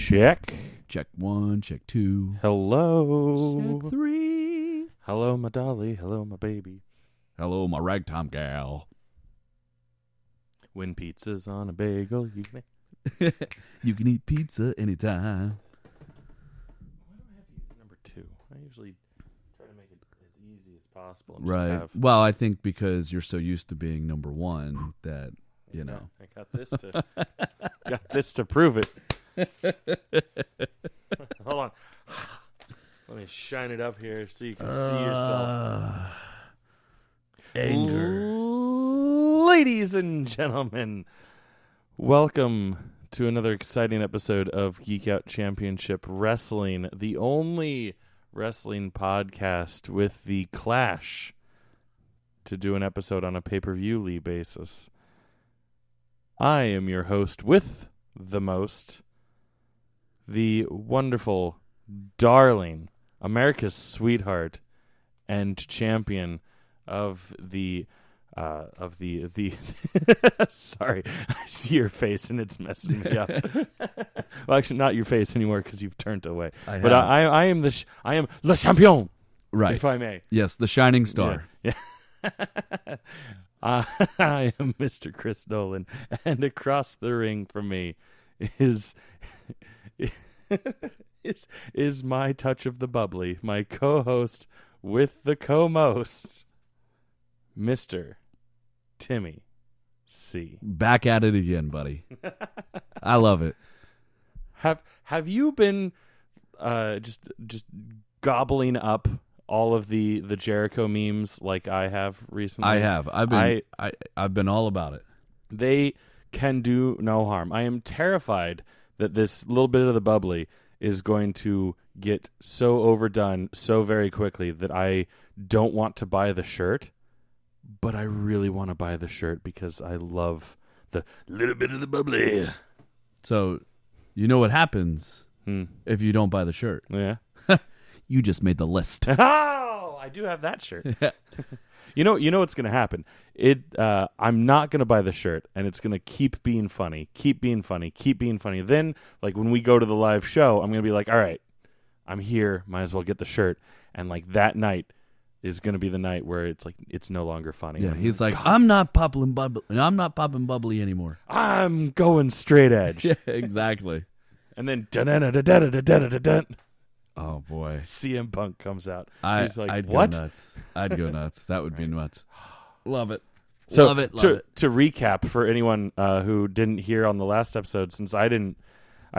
Check. Check 1, check 2. Hello. Check 3. Hello, my dolly. Hello, my baby. Hello, my ragtime gal. When pizza's on a bagel, you can... You can eat pizza anytime. Why do I have to use number 2? I usually try to make it as easy as possible. And Right. Just have... Well, I think because you're so used to being number 1 that, you know. I got this to prove it. Hold on. Let me shine it up here so you can see yourself. Anger. Ladies and gentlemen, welcome to another exciting episode of Geek Out Championship Wrestling, the only wrestling podcast with the Clash to do an episode on a pay-per-view basis. I am your host with the most, the wonderful, darling, America's sweetheart, and champion of the sorry, I see your face and it's messing me up. Well, actually, not your face anymore because you've turned away. But I am I am le champion, Right. if I may. Yes, the shining star. Yeah. I am Mr. Chris Nolan, and across the ring from me is my touch of the bubbly, my co-host with the co-most, Mr. Timmy C. Back at it again, buddy. I love it. Have you been just gobbling up all of the Jericho memes like I have recently? I have. I've been all about it. They can do no harm. I am terrified that this little bit of the bubbly is going to get so overdone so very quickly that I don't want to buy the shirt, but I really want to buy the shirt because I love the little bit of the bubbly. So, you know what happens if you don't buy the shirt? Yeah. You just made the list. Oh, I do have that shirt. You know what's going to happen. I'm not going to buy the shirt, and it's going to keep being funny. Then, like when we go to the live show, I'm going to be like, all right, I'm here. Might as well get the shirt. And like that night is going to be the night where it's like it's no longer funny. Yeah, he's like, I'm not popping bubbly anymore. I'm going straight edge. Yeah, exactly. And then dun-dun-dun-dun-dun-dun-dun-dun. Oh boy, CM Punk comes out. He's like, I'd what? Go nuts. I'd go nuts. That would be nuts. Love it. So love it. To recap for anyone who didn't hear on the last episode, since I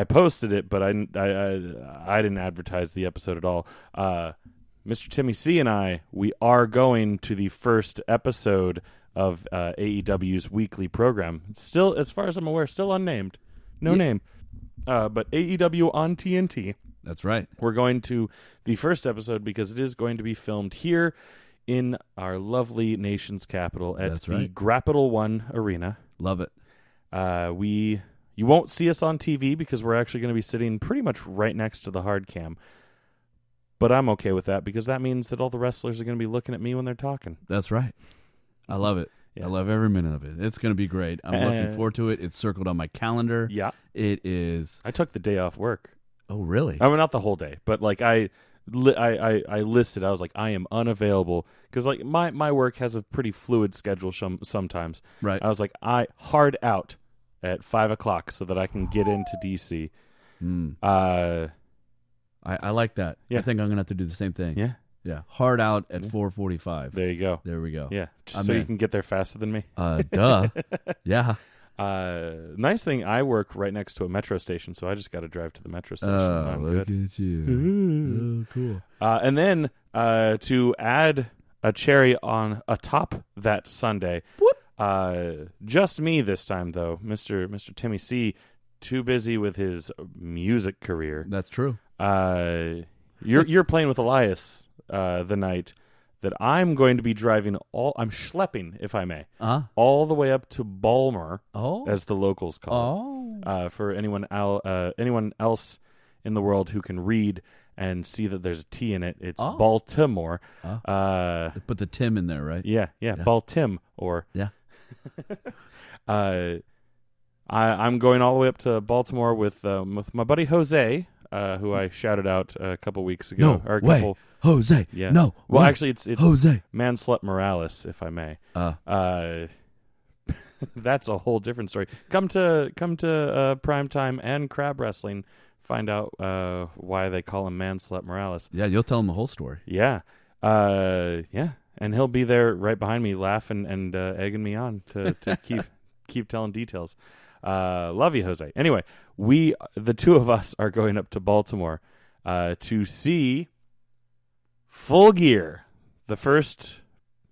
posted it, but I didn't advertise the episode at all. Mr. Timmy C and we are going to the first episode of AEW's weekly program. Still, as far as I'm aware, still unnamed, name, but AEW on TNT. That's right. We're going to the first episode because it is going to be filmed here in our lovely nation's capital at the Grappital One Arena. Love it. You won't see us on TV because we're actually going to be sitting pretty much right next to the hard cam. But I'm okay with that because that means that all the wrestlers are going to be looking at me when they're talking. That's right. I love it. Yeah. I love every minute of it. It's going to be great. I'm looking forward to it. It's circled on my calendar. Yeah. It is. I took the day off work. Oh, really? I mean, not the whole day, but like I listed. I was like, I am unavailable because like my work has a pretty fluid schedule sometimes. Right. I was like, I hard out at 5:00 so that I can get into DC. I like that. Yeah. I think I'm gonna have to do the same thing. Yeah. Yeah. Hard out at 4:45. There you go. There we go. Yeah. Just so you can get there faster than me. Duh. Yeah. Nice thing, I work right next to a metro station, so I just got to drive to the metro station. Oh, look at you. Oh, cool. And then to add a cherry on atop that Sunday, just me this time, though. Mr. Timmy C, too busy with his music career. That's true. You're playing with Elias the night that I'm going to be driving I'm schlepping, if I may, all the way up to Balmer, as the locals call it. For anyone else in the world who can read and see that there's a T in it, it's Baltimore. Put the Tim in there, right? Yeah. Baltimore. Yeah. I'm going all the way up to Baltimore with my buddy Jose, who I shouted out a couple weeks ago. No way. Jose. Yeah. No. Well, way. actually, it's Jose. Manslet Morales, if I may. That's a whole different story. Come to Primetime and Crab Wrestling. Find out why they call him Manslet Morales. Yeah, you'll tell him the whole story. Yeah. Yeah. And he'll be there right behind me, laughing and egging me on to keep telling details. Love you, Jose. Anyway, the two of us are going up to Baltimore to see Full Gear, the first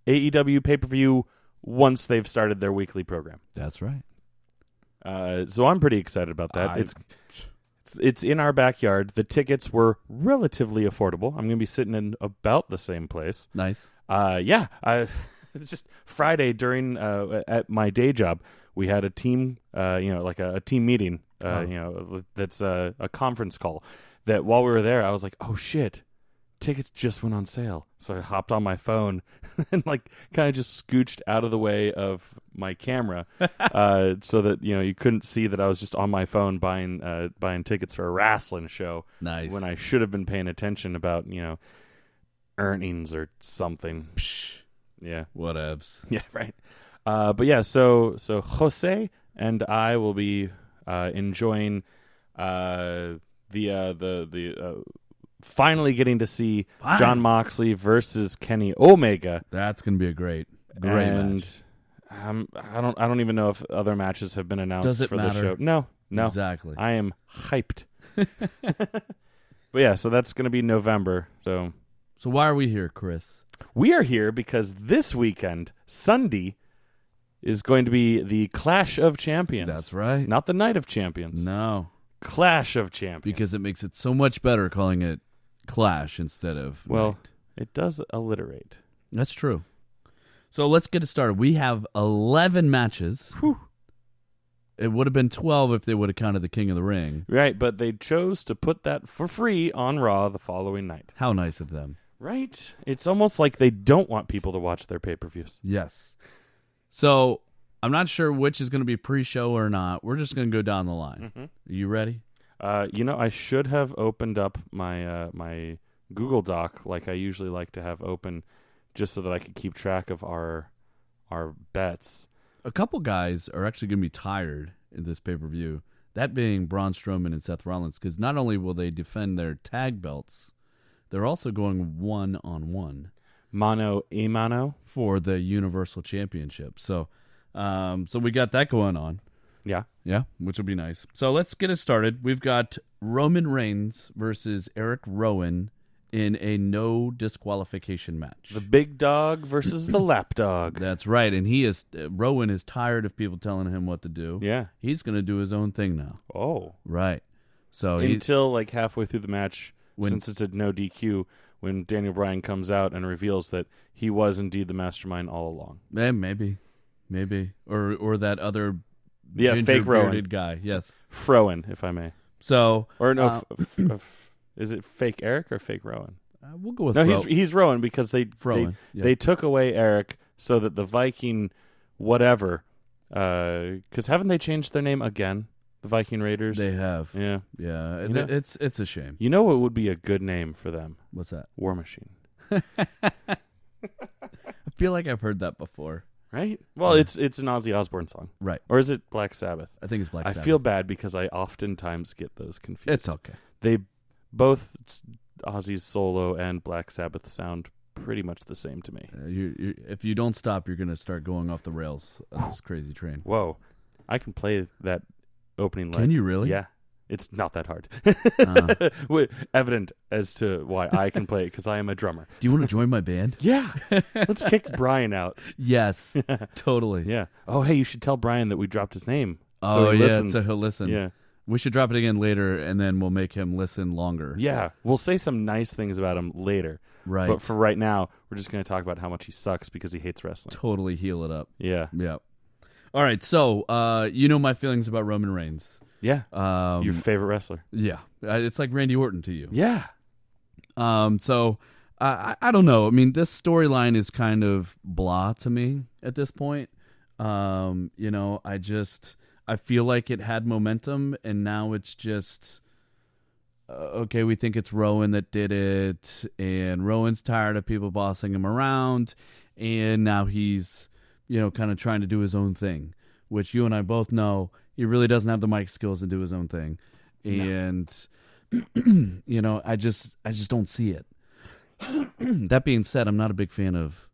AEW pay-per-view once they've started their weekly program. That's right. So I'm pretty excited about that. It's in our backyard. The tickets were relatively affordable. I'm going to be sitting in about the same place. Nice. Yeah. Just Friday during at my day job, we had a team, like a team meeting, that's a conference call. That while we were there, I was like, oh shit, tickets just went on sale. So I hopped on my phone and like kind of just scooched out of the way of my camera, so that you couldn't see that I was just on my phone buying tickets for a wrestling show. Nice. When I should have been paying attention about earnings or something. Psh, yeah. Whatevs. Yeah. Right. But yeah. So Jose and I will be enjoying the finally getting to see Jon Moxley versus Kenny Omega. That's gonna be a great match. I don't even know if other matches have been announced for matter? the show. No. Exactly. I am hyped. But yeah, so that's going to be November. So why are we here, Chris? We are here because this weekend, Sunday, is going to be the Clash of Champions. That's right. Not the Night of Champions. No. Clash of Champions. Because it makes it so much better calling it Clash instead of Night. It does alliterate. That's true. So let's get it started. We have 11 matches. Whew. It would have been 12 if they would have counted the King of the Ring. Right, but they chose to put that for free on Raw the following night. How nice of them. Right? It's almost like they don't want people to watch their pay-per-views. Yes. So I'm not sure which is going to be pre-show or not. We're just going to go down the line. Mm-hmm. Are you ready? I should have opened up my my Google Doc like I usually like to have open, just so that I could keep track of our bets. A couple guys are actually going to be tired in this pay-per-view, that being Braun Strowman and Seth Rollins, because not only will they defend their tag belts, they're also going one-on-one. Mano a mano? For the Universal Championship. So we got that going on. Yeah. Yeah, which will be nice. So let's get it started. We've got Roman Reigns versus Eric Rowan in a no disqualification match. The big dog versus the lap dog. That's right, and Rowan is tired of people telling him what to do. Yeah. He's going to do his own thing now. Oh. Right. So until like halfway through the match, since it's a no DQ, when Daniel Bryan comes out and reveals that he was indeed the mastermind all along. Maybe. Or that other fake Rowan guy. Yes. Frowan, if I may. So or no, is it fake Eric or fake Rowan? We'll go with he's Rowan because they took away Eric so that the Viking whatever, because haven't they changed their name again? The Viking Raiders. They have. Yeah. It's a shame. You know what would be a good name for them? What's that? War Machine. I feel like I've heard that before. Right? Well, it's an Ozzy Osbourne song. Right. Or is it Black Sabbath? I think it's Black Sabbath. I feel bad because I oftentimes get those confused. It's okay. They both, Ozzy's solo and Black Sabbath, sound pretty much the same to me. If you don't stop, you're going to start going off the rails on this crazy train. Whoa. I can play that opening leg. Can you really? Yeah. It's not that hard. Evident as to why I can play it, because I am a drummer. Do you want to join my band? Yeah. Let's kick Brian out. Yes, totally. Yeah. Oh, hey, you should tell Brian that we dropped his name. So he'll listen. Yeah. We should drop it again later, and then we'll make him listen longer. Yeah. We'll say some nice things about him later. Right. But for right now, we're just going to talk about how much he sucks because he hates wrestling. Totally heal it up. Yeah. Yeah. All right, so you know my feelings about Roman Reigns. Yeah. Your favorite wrestler. Yeah. It's like Randy Orton to you. Yeah. So I don't know. I mean, this storyline is kind of blah to me at this point. I I feel like it had momentum, and now it's just okay. We think it's Rowan that did it, and Rowan's tired of people bossing him around, and now he's kind of trying to do his own thing, which you and I both know he really doesn't have the mic skills to do his own thing, and I just don't see it. That being said, I'm not a big fan of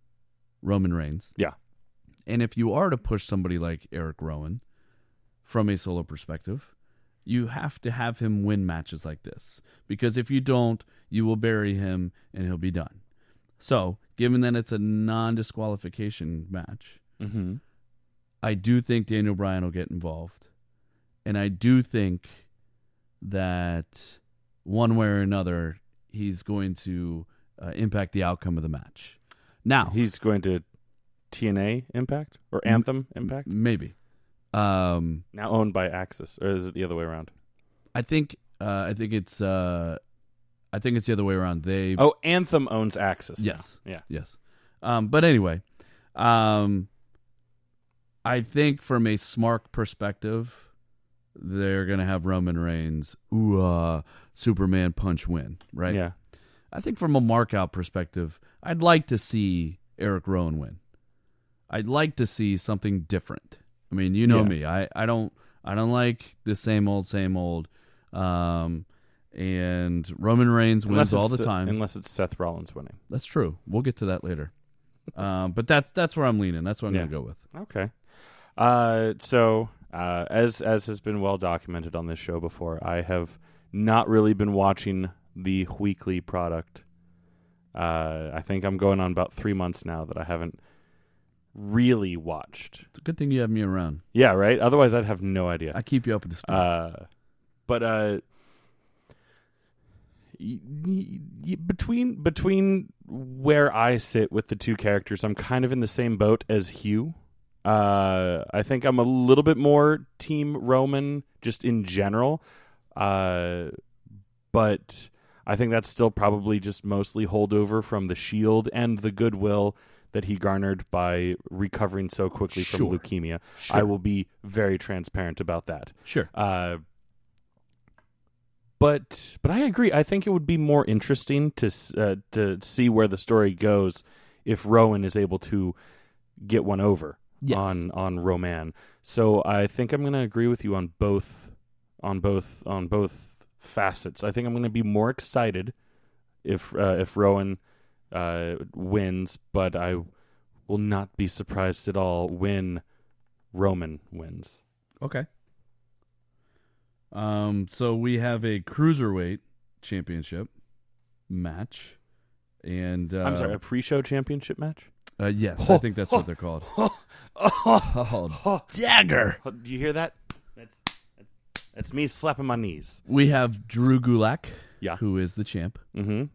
Roman Reigns. Yeah. And if you are to push somebody like Eric Rowan from a solo perspective, you have to have him win matches like this. Because if you don't, you will bury him and he'll be done. So, given that it's a non-disqualification match, I do think Daniel Bryan will get involved. And I do think that one way or another, he's going to impact the outcome of the match. Now, he's going to TNA Impact or Anthem Impact? Maybe. Now owned by Axis, or is it the other way around? I think it's the other way around. Anthem owns Axis. Yes. Now. Yeah. Yes. But anyway, I think from a smart perspective, they're going to have Roman Reigns, Superman punch win, right? Yeah. I think from a mark-out perspective, I'd like to see Eric Rowan win. I'd like to see something different. I mean, you know me. I don't like the same old. And Roman Reigns wins all the time. Unless it's Seth Rollins winning. That's true. We'll get to that later. But that's where I'm leaning. That's what I'm going to go with. Okay. So as has been well documented on this show before, I have not really been watching the weekly product. I think I'm going on about 3 months now that I haven't really watched. It's a good thing you have me around. Yeah, right? Otherwise, I'd have no idea. I keep you up to speed. But between where I sit with the two characters, I'm kind of in the same boat as Hugh. I think I'm a little bit more Team Roman just in general. But I think that's still probably just mostly holdover from the Shield and the goodwill that he garnered by recovering so quickly from leukemia. Sure. I will be very transparent about that. Sure. But I agree. I think it would be more interesting to see where the story goes if Rowan is able to get one over on Roman. So I think I'm going to agree with you on both facets. I think I'm going to be more excited if Rowan wins, but I will not be surprised at all when Roman wins. Okay. So we have a cruiserweight championship match, and I'm sorry, a pre-show championship match. Yes, I think that's what they're called. Dagger! Do you hear that? That's me slapping my knees. We have Drew Gulak, who is the champ,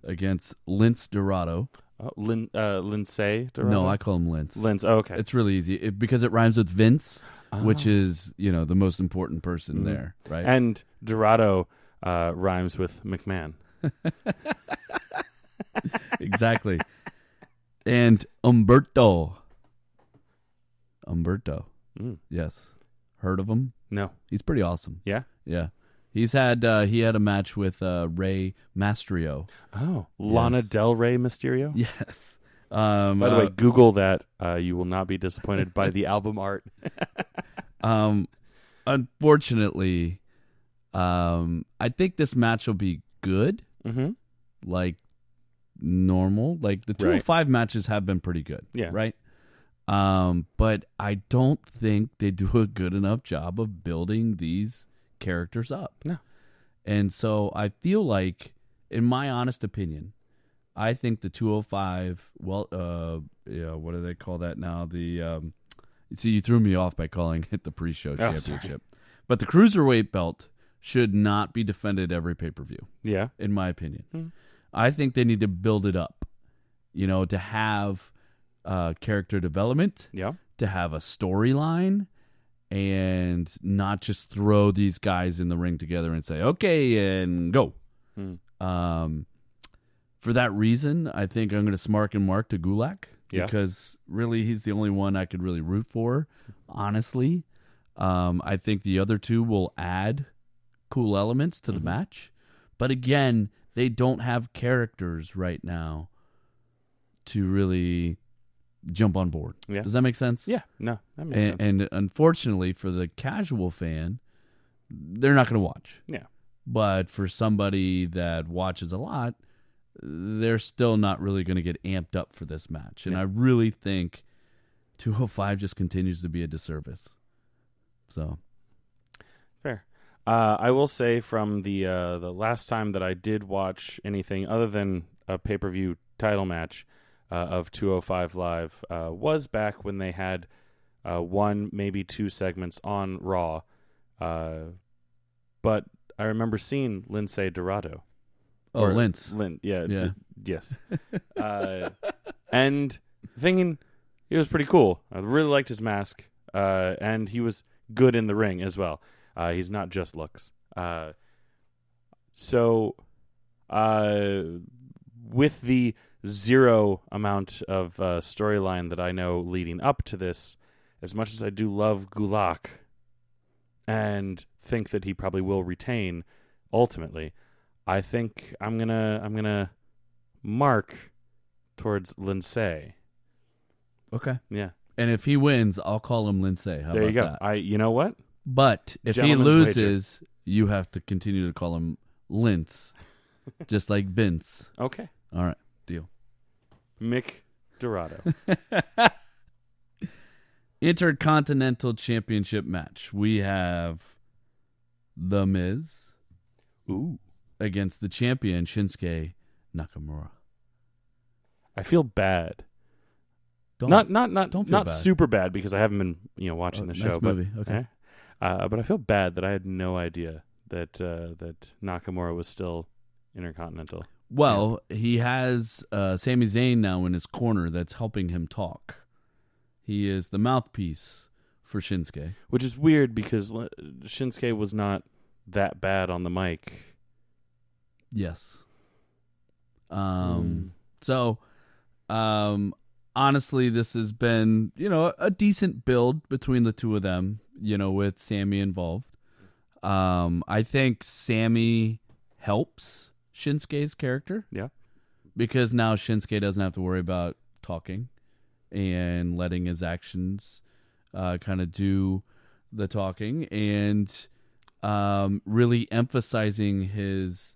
against Lince Dorado. Lindsay Dorado? No, I call him Lince. Lince, okay. It's really easy because it rhymes with Vince, which is the most important person there, right? And Dorado rhymes with McMahon. Exactly. And Umberto. Yes. Heard of him? No. He's pretty awesome. Yeah? Yeah. He had a match with Rey Mysterio. Oh, Lana Del Rey Mysterio? Yes. By the way, Google that. You will not be disappointed by the album art. Unfortunately, I think this match will be good. Like normal. Like the 205 matches have been pretty good. Yeah. Right? But I don't think they do a good enough job of building these characters up. No. And so I feel like, in my honest opinion, I think the 205, what do they call that now? See, you threw me off by calling it the pre-show championship. Sorry. But the cruiserweight belt should not be defended every pay-per-view. Yeah. In my opinion. I think they need to build it up, to have character development, to have a storyline, and not just throw these guys in the ring together and say, okay, and go. For that reason, I think I'm going to smart and mark to Gulak, because really he's the only one I could really root for, honestly. I think the other two will add cool elements to the match. But again, they don't have characters right now to really jump on board. Yeah. Does that make sense? Yeah, no, that makes sense. And unfortunately for the casual fan, they're not going to watch. Yeah. But for somebody that watches a lot, they're still not really going to get amped up for this match. And I really think 205 just continues to be a disservice. So, fair. I will say from the last time that I did watch anything other than a pay-per-view title match of 205 Live was back when they had one, maybe two segments on Raw. But I remember seeing Lindsay Dorado. Oh, Lince. Yeah. Yes. And thinking he was pretty cool. I really liked his mask. And he was good in the ring as well. He's not just looks. So with the zero amount of storyline that I know leading up to this, as much as I do love Gulak and think that he probably will retain ultimately, I think I'm gonna mark towards Lindsay. Okay. Yeah. And if he wins, I'll call him Lindsay. How there you about go. that? You know what? But if he Gentleman's loses, you have to continue to call him Lince, just like Vince. Okay. All right. Deal. Mick Dorado. Intercontinental Championship match. We have The Miz against the champion Shinsuke Nakamura. I feel bad. Don't feel not bad. super bad because I haven't been watching the show. Nice movie. Okay. But I feel bad that I had no idea that that Nakamura was still Intercontinental. Well, he has Sami Zayn now in his corner that's helping him talk. He is the mouthpiece for Shinsuke. Which is weird because Shinsuke was not that bad on the mic. Yes. So, honestly, this has been, a decent build between the two of them, with Sammy involved. I think Sammy helps Shinsuke's character. Yeah. Because now Shinsuke doesn't have to worry about talking and letting his actions kind of do the talking, and really emphasizing his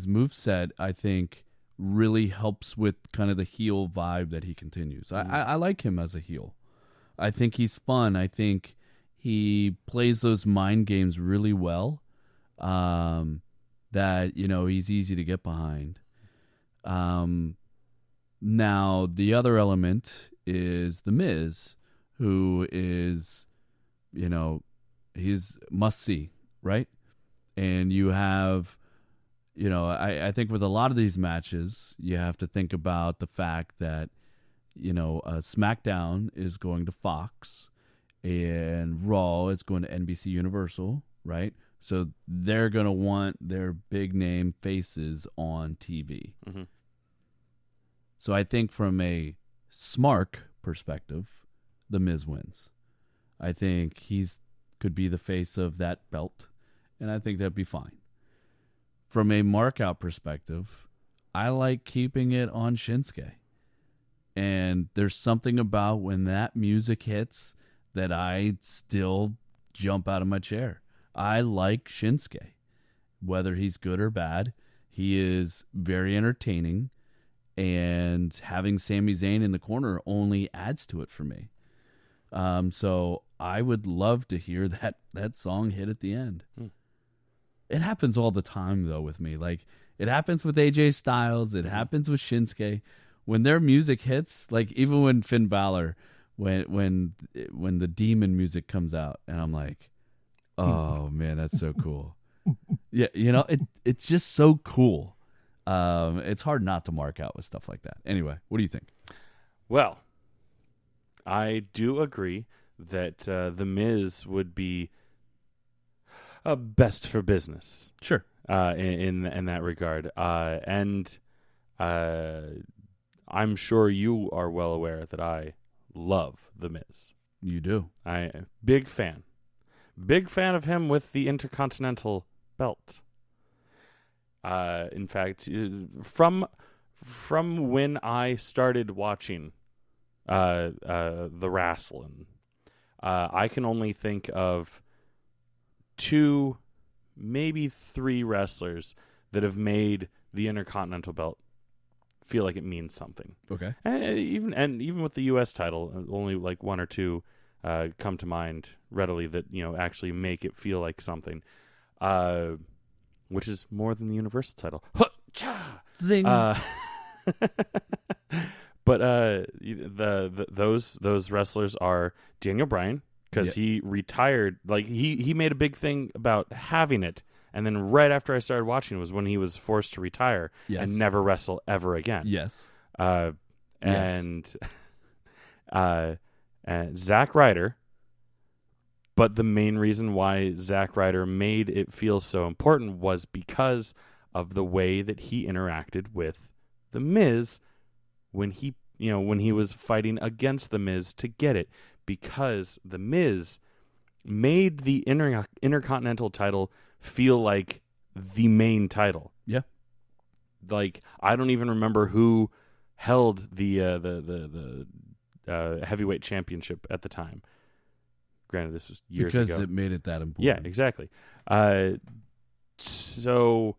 moveset, I think, really helps with kind of the heel vibe that he continues. I like him as a heel. I think he's fun. I think he plays those mind games really well. That he's easy to get behind. Now the other element is The Miz, who is, he's must see, right? And you have, I think with a lot of these matches, you have to think about the fact that, SmackDown is going to Fox and Raw is going to NBC Universal, right? So they're going to want their big name faces on TV. Mm-hmm. So I think from a smart perspective, The Miz wins. I think he's could be the face of that belt, and I think that'd be fine. From a mark-out perspective, I like keeping it on Shinsuke. And there's something about when that music hits that I still jump out of my chair. I like Shinsuke. Whether he's good or bad, he is very entertaining, and having Sami Zayn in the corner only adds to it for me. So I would love to hear that song hit at the end. It happens all the time, though, with me. Like, it happens with AJ Styles. It happens with Shinsuke. When their music hits, like even when Finn Balor, when the demon music comes out, and I'm like, oh man, that's so cool. Yeah, it's just so cool. It's hard not to mark out with stuff like that. Anyway, what do you think? Well, I do agree that The Miz would be best for business. Sure. In that regard. And I'm sure you are well aware that I love The Miz. You do. Big fan of him with the Intercontinental belt. In fact, from when I started watching the wrestling, I can only think of 2, maybe 3 wrestlers that have made the Intercontinental belt feel like it means something. Okay. And even with the U.S. title, only like 1 or 2 come to mind readily that actually make it feel like something, which is more than the Universal title. Zing. But those wrestlers are Daniel Bryan, because he retired. Like he made a big thing about having it, and then right after I started watching was when he was forced to retire and never wrestle ever again. Yes. And Zack Ryder. But the main reason why Zack Ryder made it feel so important was because of the way that he interacted with The Miz when he was fighting against The Miz to get it, because The Miz made the Intercontinental title feel like the main title. Yeah. Like, I don't even remember who held the heavyweight championship at the time. Granted, this was years ago. Because it made it that important. Yeah, exactly. So,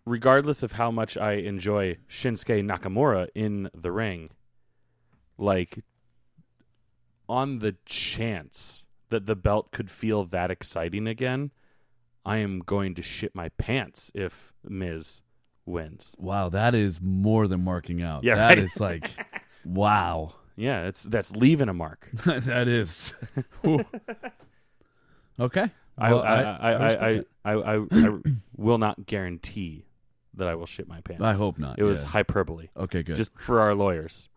regardless of how much I enjoy Shinsuke Nakamura in the ring, like, on the chance that the belt could feel that exciting again, I am going to shit my pants if Miz wins. Wow, that is more than marking out. Yeah, that right? is like, wow. Yeah, that's leaving a mark. That is. Okay. Well, I I will not guarantee that I will shit my pants. I hope not. It was hyperbole. Okay, good. Just for our lawyers.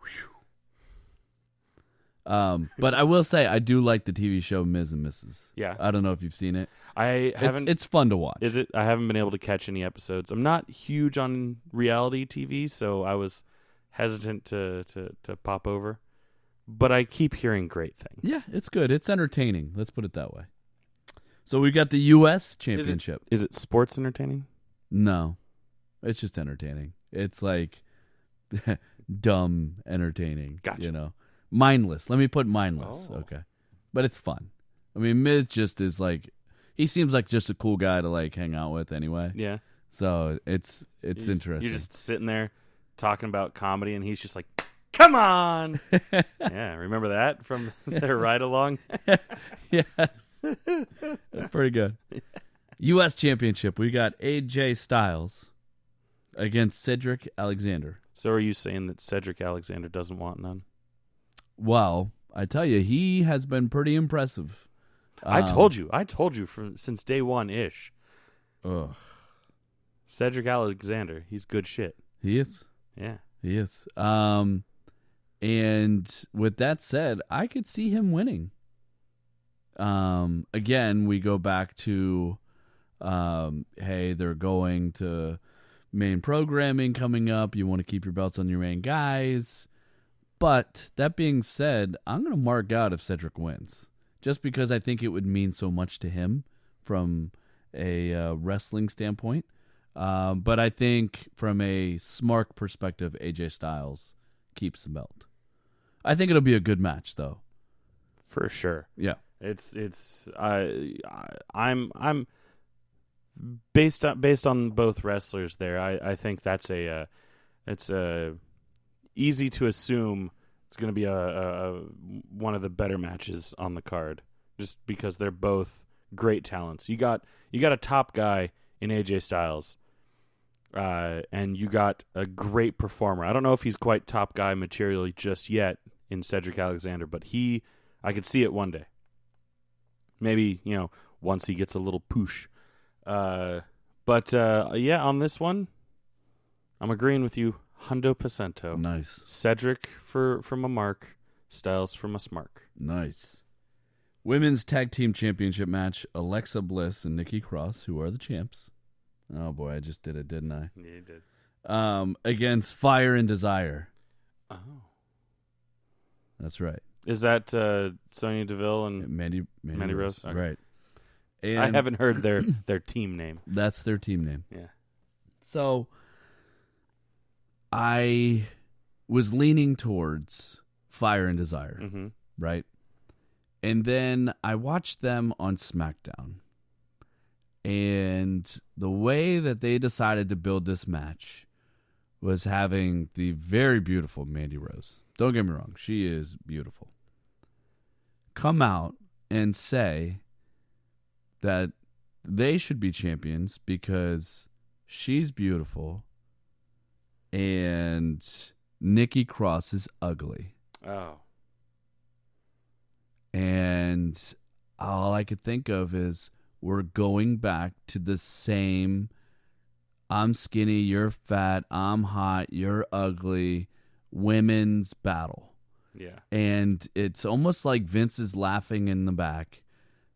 But I will say I do like the TV show Ms. and Mrs. Yeah. I don't know if you've seen it. I haven't. It's fun to watch. Is it? I haven't been able to catch any episodes. I'm not huge on reality TV, so I was hesitant to pop over. But I keep hearing great things. Yeah, it's good. It's entertaining. Let's put it that way. So we got the U.S. Championship. Is it sports entertaining? No, it's just entertaining. It's like dumb entertaining. Gotcha. Mindless. Let me put mindless. Oh. Okay, but it's fun. I mean, Miz just is like, he seems like just a cool guy to like hang out with anyway. Yeah. So it's interesting. You're just sitting there talking about comedy, and he's just like, "Come on!" Yeah, remember that from their ride along? Yes, that's pretty good. U.S. Championship. We got AJ Styles against Cedric Alexander. So are you saying that Cedric Alexander doesn't want none? Well, I tell you, he has been pretty impressive. I told you since day one ish. Ugh. Cedric Alexander, he's good shit. He is. Yeah, he is. And with that said, I could see him winning. Again, we go back to, hey, they're going to main programming coming up. You want to keep your belts on your main guys. But that being said, I'm going to mark out if Cedric wins, just because I think it would mean so much to him from a wrestling standpoint. But I think from a smart perspective, AJ Styles keeps the belt. I think it'll be a good match, though. For sure. Yeah, I'm based on both wrestlers there. I think that's it's easy to assume it's going to be a one of the better matches on the card, just because they're both great talents. You got a top guy in AJ Styles, and you got a great performer. I don't know if he's quite top guy materially just yet in Cedric Alexander, but I could see it one day. Maybe, once he gets a little push. But on this one, I'm agreeing with you 100%. Nice. Cedric from a mark, Styles from a smark. Nice. Women's Tag Team Championship match, Alexa Bliss and Nikki Cross, who are the champs. Oh boy, I just did it, didn't I? Yeah, you did. Against Fire and Desire. Oh. That's right. Is that Sonya Deville and Mandy Rose? Okay. Right. And I haven't heard their team name. That's their team name. Yeah. So I was leaning towards Fire and Desire, Mm-hmm. right? And then I watched them on SmackDown. And the way that they decided to build this match was having the very beautiful Mandy Rose. Don't get me wrong, she is beautiful. Come out and say that they should be champions because she's beautiful and Nikki Cross is ugly. Oh. And all I could think of is we're going back to the same I'm skinny, you're fat, I'm hot, you're ugly women's battle. Yeah. And it's almost like Vince is laughing in the back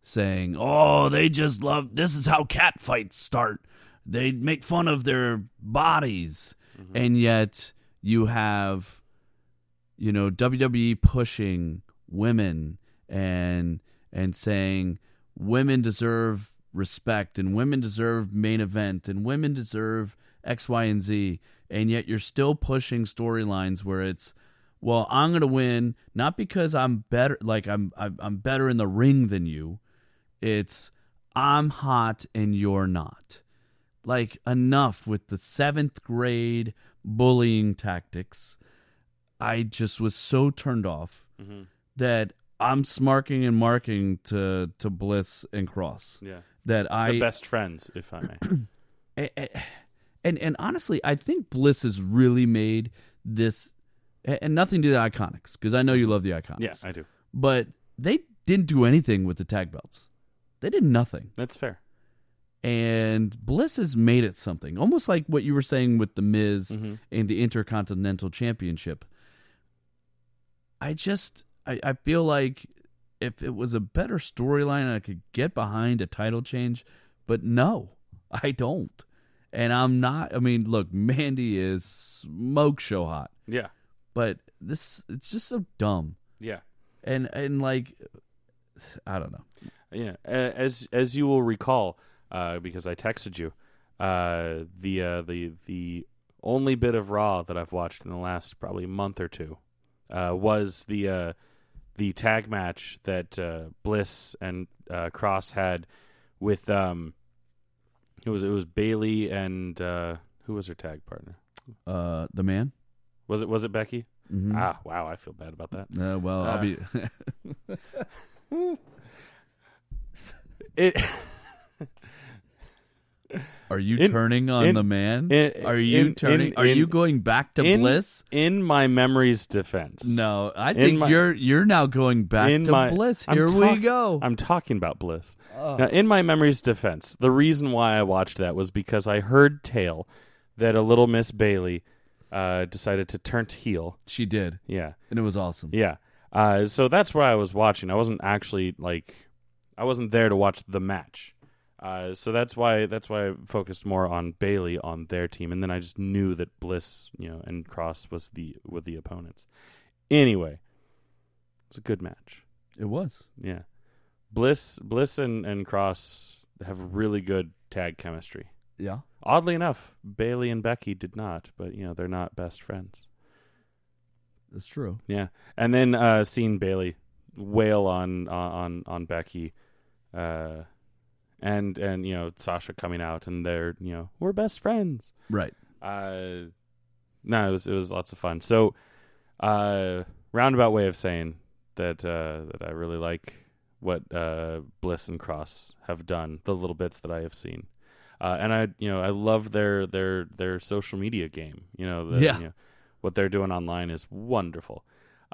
saying, oh, they just love, this is how cat fights start. They make fun of their bodies. Mm-hmm. And yet you have, WWE pushing women and saying women deserve respect and women deserve main event and women deserve X, Y, and Z. And yet you're still pushing storylines where it's, well, I'm going to win not because I'm better, like I'm better in the ring than you. It's I'm hot and you're not. Like, enough with the 7th grade bullying tactics. I just was so turned off that I'm smarking and marking to Bliss and Cross. Yeah. That the best friends, if I may. And honestly, I think Bliss has really made this, and nothing to the Iconics, because I know you love the Iconics. Yeah, I do. But they didn't do anything with the tag belts. They did nothing. That's fair. And Bliss has made it something. Almost like what you were saying with The Miz and the Intercontinental Championship. I feel like if it was a better storyline, I could get behind a title change. But no, I don't. And I'm not. I mean, look, Mandy is smoke show hot. Yeah. But it's just so dumb. Yeah. And like, I don't know. Yeah. As you will recall, because I texted you, the only bit of Raw that I've watched in the last probably month or two was the tag match that Bliss and Cross had with it was Bailey and who was her tag partner? The Man. Was it Becky? Mm-hmm. Ah, wow, I feel bad about that. Well, I'll be. Are you turning on the Man? Are you turning? Are you going back to Bliss? In my memory's defense, no. I think you're now going back to Bliss. Here we go. I'm talking about Bliss. Now, in my memory's defense, the reason why I watched that was because I heard tale that a little Miss Bailey decided to turn heel. She did. Yeah, and it was awesome. Yeah. So that's why I was watching. I wasn't actually I wasn't there to watch the match. So that's why I focused more on Bailey on their team, and then I just knew that Bliss, and Cross were the opponents. Anyway, it's a good match. It was. Yeah, Bliss and Cross have really good tag chemistry. Yeah. Oddly enough, Bailey and Becky did not, but they're not best friends. That's true. Yeah, and then seeing Bailey wail on Becky. And Sasha coming out and they're we're best friends, right? No, it was lots of fun. So roundabout way of saying that I really like what Bliss and Cross have done, the little bits that I have seen, and I love their social media game. What they're doing online is wonderful.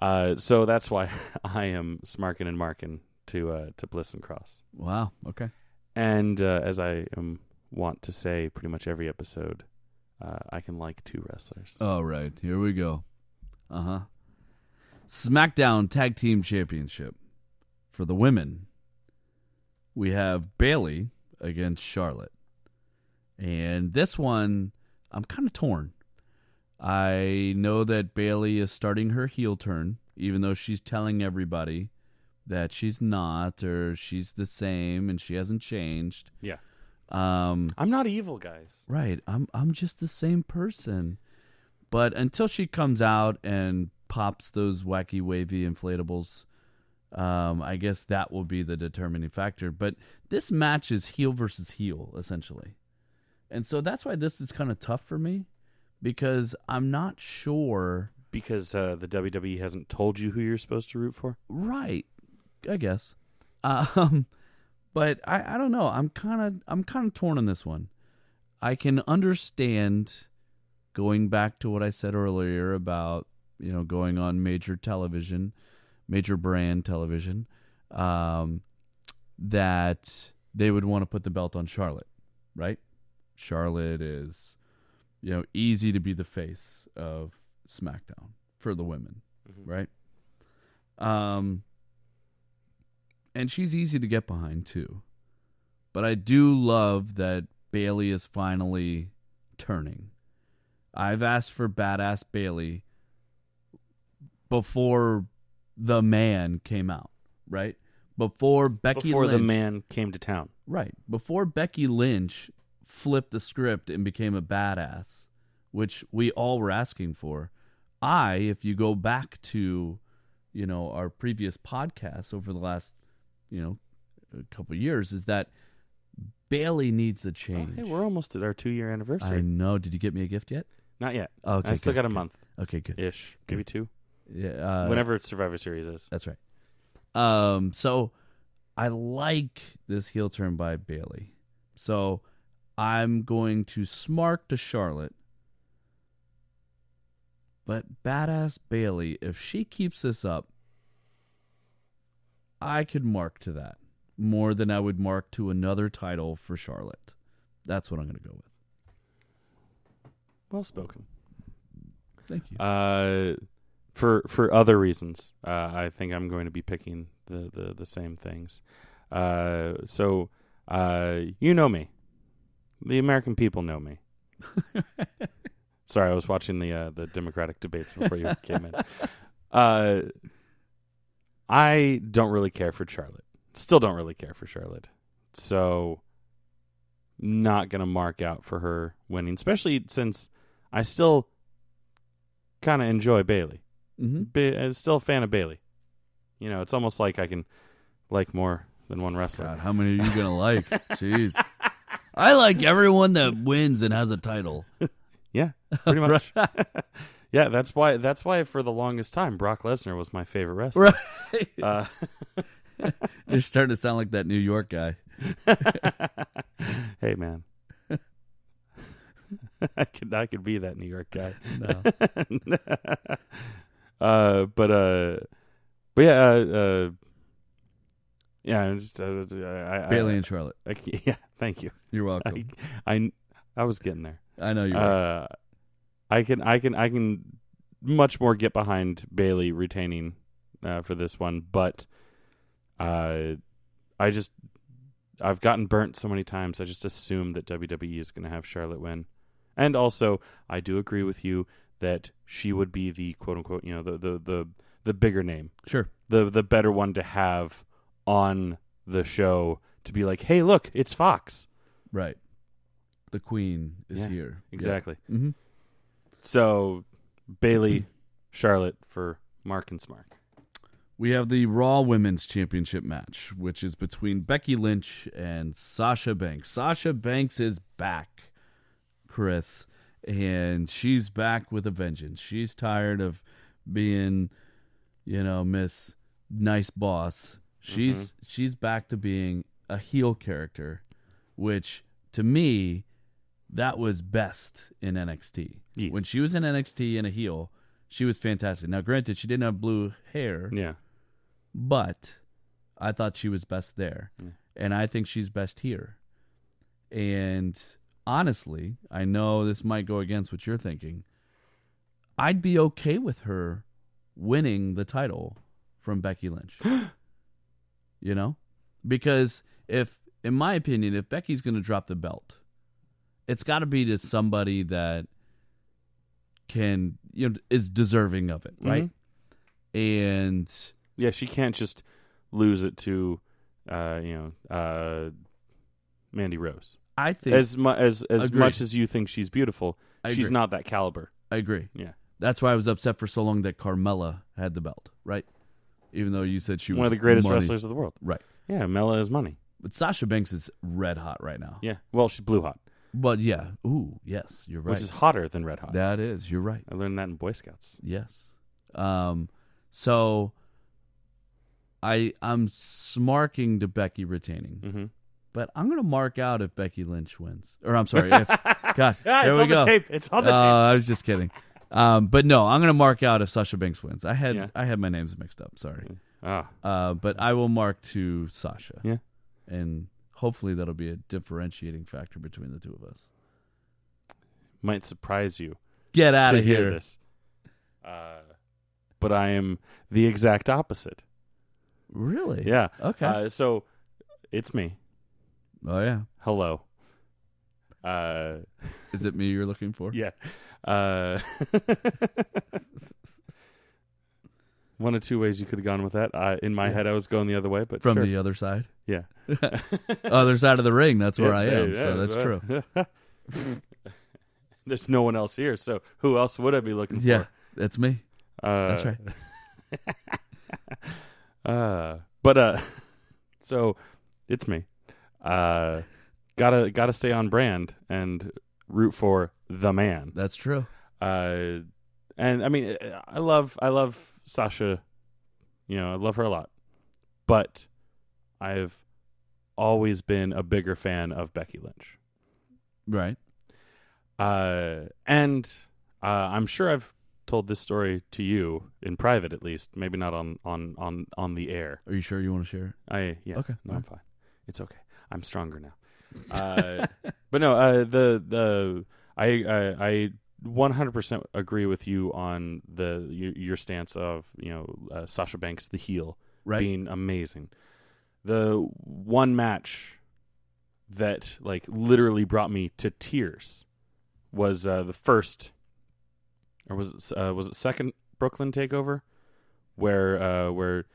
So that's why I am smarking and marking to Bliss and Cross. Wow. Okay. And as I want to say pretty much every episode, I can like two wrestlers. All right, here we go. SmackDown Tag Team Championship. For the women, we have Bayley against Charlotte. And this one, I'm kind of torn. I know that Bayley is starting her heel turn even though she's telling everybody that she's not, or she's the same and she hasn't changed. Yeah. I'm not evil, guys. Right. I'm just the same person. But until she comes out and pops those wacky, wavy inflatables, I guess that will be the determining factor. But this match is heel versus heel, essentially. And so that's why this is kind of tough for me, because I'm not sure. Because the WWE hasn't told you who you're supposed to root for? Right. I guess. But I don't know. I'm kind of torn on this one. I can understand going back to what I said earlier about, going on major television, major brand television, that they would want to put the belt on Charlotte, right? Charlotte is, easy to be the face of SmackDown for the women, right? And she's easy to get behind, too. But I do love that Bayley is finally turning. I've asked for Badass Bayley before the man came out, right? Before Becky Lynch. Before the man came to town. Right. Before Becky Lynch flipped the script and became a badass, which we all were asking for. If you go back to, our previous podcasts over the last, a couple of years, is that Bayley needs a change. Oh, hey, we're almost at our 2-year anniversary. I know. Did you get me a gift yet? Not yet. Okay, I still got a good. month. Okay, good. Ish. Maybe 2. Yeah. Whenever Survivor Series is. That's right. So I like this heel turn by Bayley. So I'm going to smart to Charlotte. But Badass Bayley, if she keeps this up, I could mark to that more than I would mark to another title for Charlotte. That's what I'm going to go with. Well spoken. Thank you. For other reasons, I think I'm going to be picking the same things. So you know me. The American people know me. Sorry, I was watching the Democratic debates before you came in. I don't really care for Charlotte. Still don't really care for Charlotte. So not going to mark out for her winning, especially since I still kind of enjoy Bayley. I'm still a fan of Bayley. It's almost like I can like more than one wrestler. God, how many are you going to like? Jeez. I like everyone that wins and has a title. Yeah, pretty much. Yeah, that's why for the longest time Brock Lesnar was my favorite wrestler. Right. You're starting to sound like that New York guy. Hey man. I could be that New York guy. No. But yeah, yeah. Bayley and Charlotte. Yeah, thank you. You're welcome. I was getting there. I know you were. I can much more get behind Bayley retaining for this one, but I've gotten burnt so many times. I just assume that WWE is going to have Charlotte win, and also I do agree with you that she would be the quote unquote the bigger name, sure, the better one to have on the show to be like, hey, look, it's Fox, right? The Queen is here. Exactly. Yeah. Mm-hmm. So, Bayley, Charlotte for Mark and Smart. We have the Raw Women's Championship match, which is between Becky Lynch and Sasha Banks. Sasha Banks is back, Chris, and she's back with a vengeance. She's tired of being, Miss Nice Boss. She's back to being a heel character, which, to me, that was best in NXT. Yes. When she was in NXT and a heel, she was fantastic. Now, granted, she didn't have blue hair. Yeah. But I thought she was best there. Yeah. And I think she's best here. And honestly, I know this might go against what you're thinking. I'd be okay with her winning the title from Becky Lynch. Because in my opinion, if Becky's going to drop the belt, it's got to be to somebody that is deserving of it, right? And yeah, she can't just lose it to, Mandy Rose. I think As Agreed. much as you think she's beautiful, I she's agree. not that caliber. I agree. Yeah. That's why I was upset for so long that Carmella had the belt, right? Even though you said she was One of the greatest money. wrestlers of the world. Right. Yeah, Mela is money. But Sasha Banks is red hot right now. Yeah. Well, she's blue hot. But yeah. Ooh, yes, you're right. Which is hotter than red hot. That is. You're right. I learned that in Boy Scouts. Yes. So I'm smarking to Becky retaining. Mm-hmm. But I'm going to mark out if Becky Lynch wins. Or I'm sorry, if God, Yeah, there it's we on go. the tape. It's on the tape. I was just kidding. But no, I'm going to mark out if Sasha Banks wins. I had Yeah. my names mixed up. Sorry. Ah. But I will mark to Sasha. Yeah. And hopefully that'll be a differentiating factor between the two of us. Might surprise you Get out to of hear here. this. But I am the exact opposite. Really? Yeah. Okay. So it's me. Oh yeah. Hello. Is it me you're looking for? Yeah. One of two ways you could have gone with that. In my head, I was going the other way, but From sure. the other side? Yeah. Other side of the ring. That's where I Yeah, am. yeah, So that's true. There's no one else here, so who else would I be looking Yeah, for? that's me. That's right. So it's me. Gotta stay on brand and root for the man. That's true. And I mean, I love Sasha. I love her a lot, but I've always been a bigger fan of Becky Lynch. Right. And I'm sure I've told this story to you in private, at least, maybe not on the air. Are you sure you want to share it? Yeah. Okay. No, I'm fine. It's okay. I'm stronger now. But no, I 100% agree with you on your stance of Sasha Banks, the heel, Right. being amazing. The one match that literally brought me to tears was the first, or was it second Brooklyn Takeover, where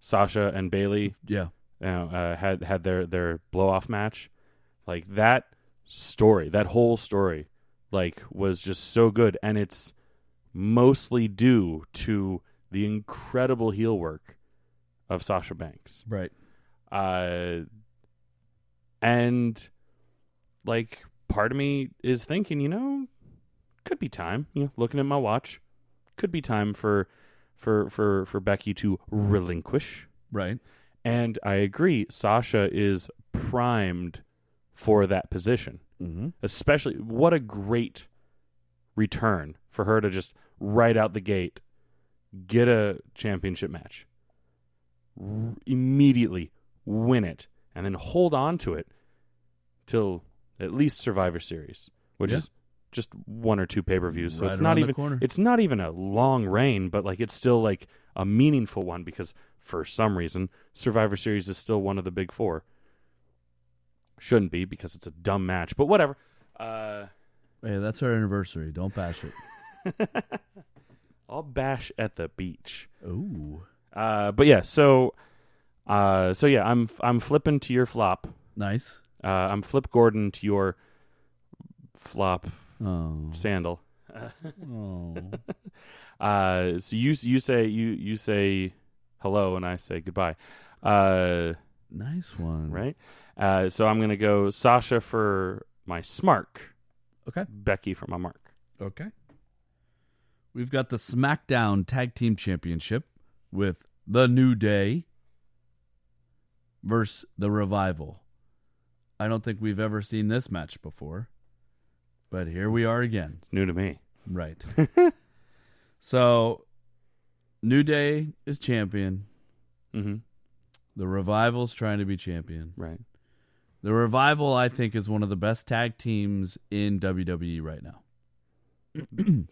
Sasha and Bayley Yeah. had their blow off match. That whole story was just so good, and it's mostly due to the incredible heel work of Sasha Banks. Right. And part of me is thinking, could be time, looking at my watch, could be time for Becky to relinquish. Right. And I agree, Sasha is primed for that position. Mm-hmm. Especially, what a great return for her to just right out the gate get a championship match, immediately win it, and then hold on to it till at least Survivor Series, which is just one or two pay-per-views. So Right it's around the corner. it's not even a long reign, but it's still a meaningful one, because for some reason Survivor Series is still one of the big four. Shouldn't be, because it's a dumb match, but whatever. Hey, that's our anniversary. Don't bash it. I'll bash at the beach. Ooh. But yeah, so yeah, I'm flipping to your flop. Nice. I'm Flip Gordon to your flop Oh. sandal. Oh. So you say hello and I say goodbye. Nice one. Right? So I'm gonna go Sasha for my smark. Okay. Becky for my mark. Okay. We've got the SmackDown Tag Team Championship with The New Day versus The Revival. I don't think we've ever seen this match before, but here we are again. It's new to me. Right. So, New Day is champion. Mm-hmm. The Revival's trying to be champion. Right. The Revival, I think, is one of the best tag teams in WWE right now.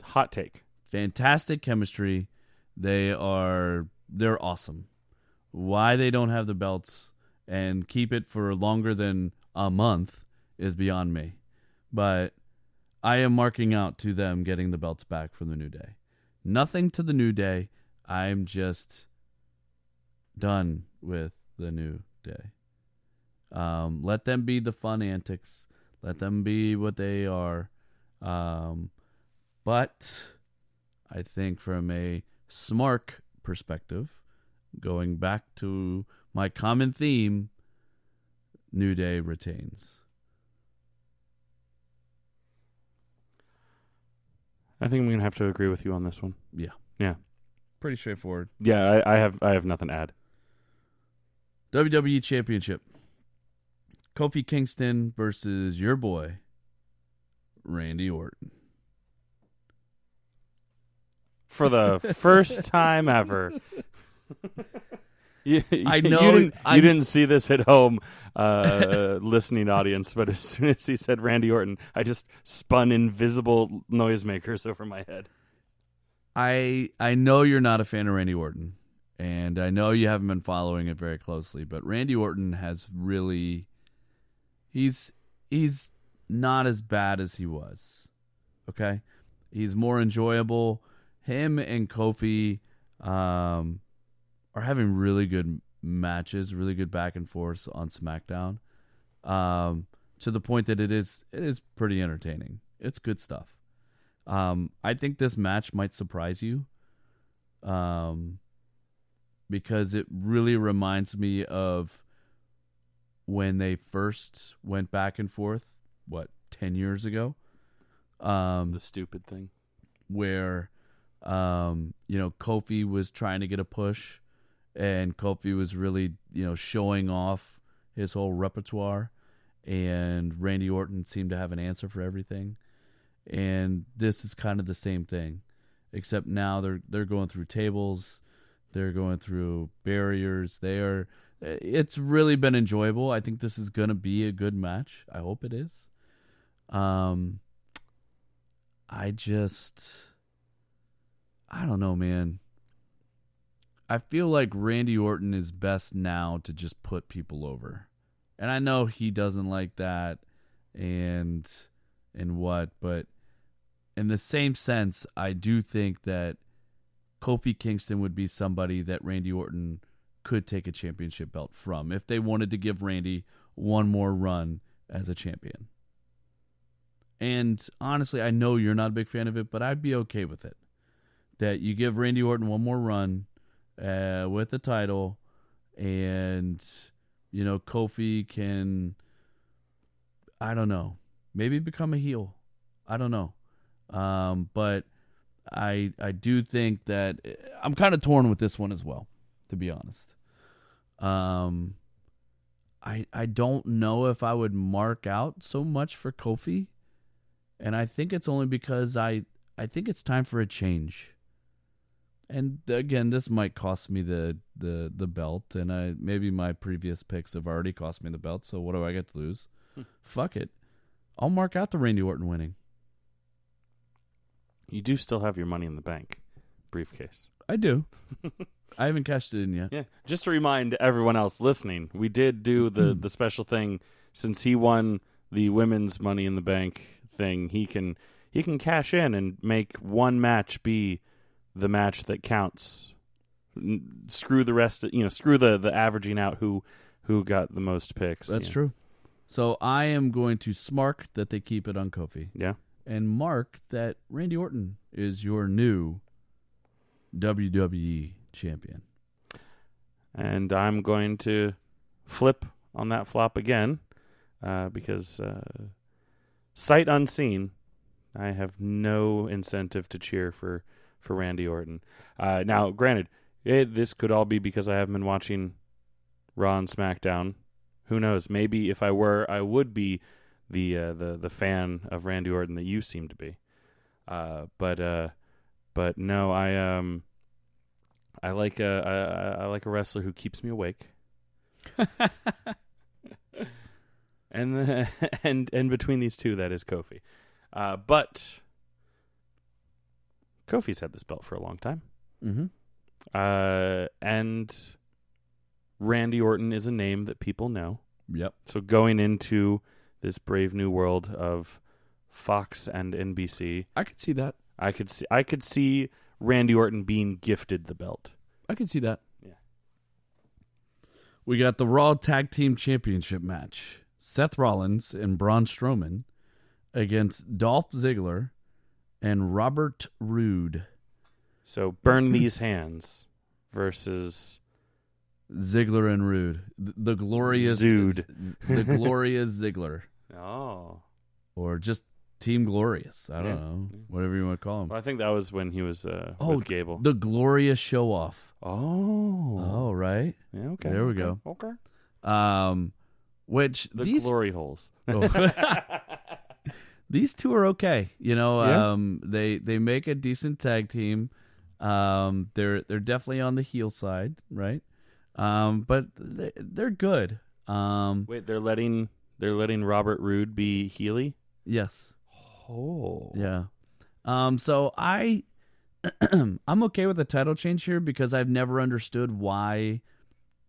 Hot take. Fantastic chemistry. They're awesome. Why they don't have the belts and keep it for longer than a month is beyond me. But I am marking out to them getting the belts back from the New Day. Nothing to the New Day. I'm just done with the New Day. Let them be the fun antics. Let them be what they are. But I think from a smart perspective, going back to my common theme, New Day retains. I think I'm going to have to agree with you on this one. Yeah. Yeah. Pretty straightforward. Yeah, I have nothing to add. WWE Championship. Kofi Kingston versus your boy, Randy Orton. For the first time ever. I know you didn't see this at home, listening audience, but as soon as he said Randy Orton, I just spun invisible noisemakers over my head. I know you're not a fan of Randy Orton, and I know you haven't been following it very closely, but Randy Orton has really he's not as bad as he was. Okay? He's more enjoyable. Him and Kofi are having really good matches, really good back and forth on SmackDown, to the point that it is pretty entertaining. It's good stuff. I think this match might surprise you, because it really reminds me of when they first went back and forth, 10 years ago? The stupid thing. Where, Kofi was trying to get a push, and Kofi was really, showing off his whole repertoire, and Randy Orton seemed to have an answer for everything. And this is kind of the same thing, except now they're going through tables, they're going through barriers. It's really been enjoyable. I think this is going to be a good match. I hope it is. I don't know, man. I feel like Randy Orton is best now to just put people over. And I know he doesn't like that but in the same sense, I do think that Kofi Kingston would be somebody that Randy Orton could take a championship belt from if they wanted to give Randy one more run as a champion. And honestly, I know you're not a big fan of it, but I'd be okay with it. That you give Randy Orton one more run with the title, and, Kofi can, I don't know, maybe become a heel. I don't know. But I do think that I'm kind of torn with this one as well, to be honest. I don't know if I would mark out so much for Kofi, and I think it's only because I think it's time for a change. And again, this might cost me the belt, and maybe my previous picks have already cost me the belt, so what do I get to lose? Fuck it. I'll mark out the Randy Orton winning. You do still have your Money in the Bank briefcase. I do. I haven't cashed it in yet. Yeah. Just to remind everyone else listening, we did do the special thing. Since he won the women's Money in the Bank thing, he can cash in and make one match be the match that counts. Screw the rest. Screw the averaging out who got the most picks. That's true. So I am going to smark that they keep it on Kofi. Yeah. And mark that Randy Orton is your new WWE champion. And I'm going to flip on that flop again, because sight unseen, I have no incentive to cheer for Randy Orton. Now, granted, this could all be because I haven't been watching Raw and SmackDown. Who knows? Maybe if I were, I would be the fan of Randy Orton that you seem to be. But no, I like a wrestler who keeps me awake. and between these two, that is Kofi. But Kofi's had this belt for a long time. Mm-hmm. And Randy Orton is a name that people know. Yep. So going into this brave new world of Fox and NBC, I could see that. I could see Randy Orton being gifted the belt. I can see that. Yeah. We got the Raw Tag Team Championship match. Seth Rollins and Braun Strowman against Dolph Ziggler and Robert Roode. So burn these hands versus Ziggler and Roode. The glorious Zood. The glorious Ziggler. Oh. Or just Team Glorious. I don't Yeah. know. Whatever you want to call him. Well, I think that was when he was with Gable. The glorious show off. Oh. Oh, right. Yeah, okay. There we go. Okay. Which The these glory holes. these two are okay. You know, Yeah. they make a decent tag team. They're definitely on the heel side, right? But they're good. Wait, they're letting Robert Roode be Healy? Yes. Oh. Yeah. So I'm okay with the title change here because I've never understood why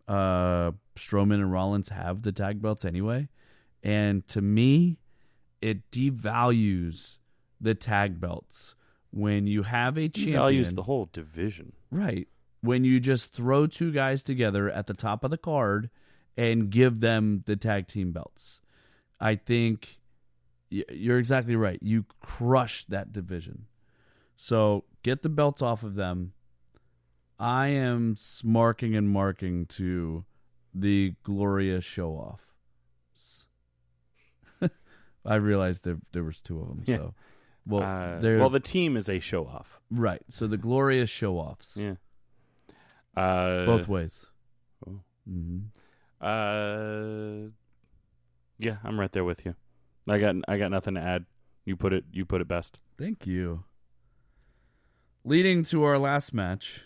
Strowman and Rollins have the tag belts anyway. And to me, it devalues the tag belts when you have a champion. Devalues the whole division. Right. When you just throw two guys together at the top of the card and give them the tag team belts. I think you're exactly right. You crush that division. So get the belts off of them. I am smarking and marking to the glorious show-off. I realized there was two of them. Yeah. So, the team is a show-off. Right. So the glorious show-offs. Yeah. Both ways. Oh. Mm-hmm. Yeah, I'm right there with you. I got nothing to add. You put it best. Thank you. Leading to our last match,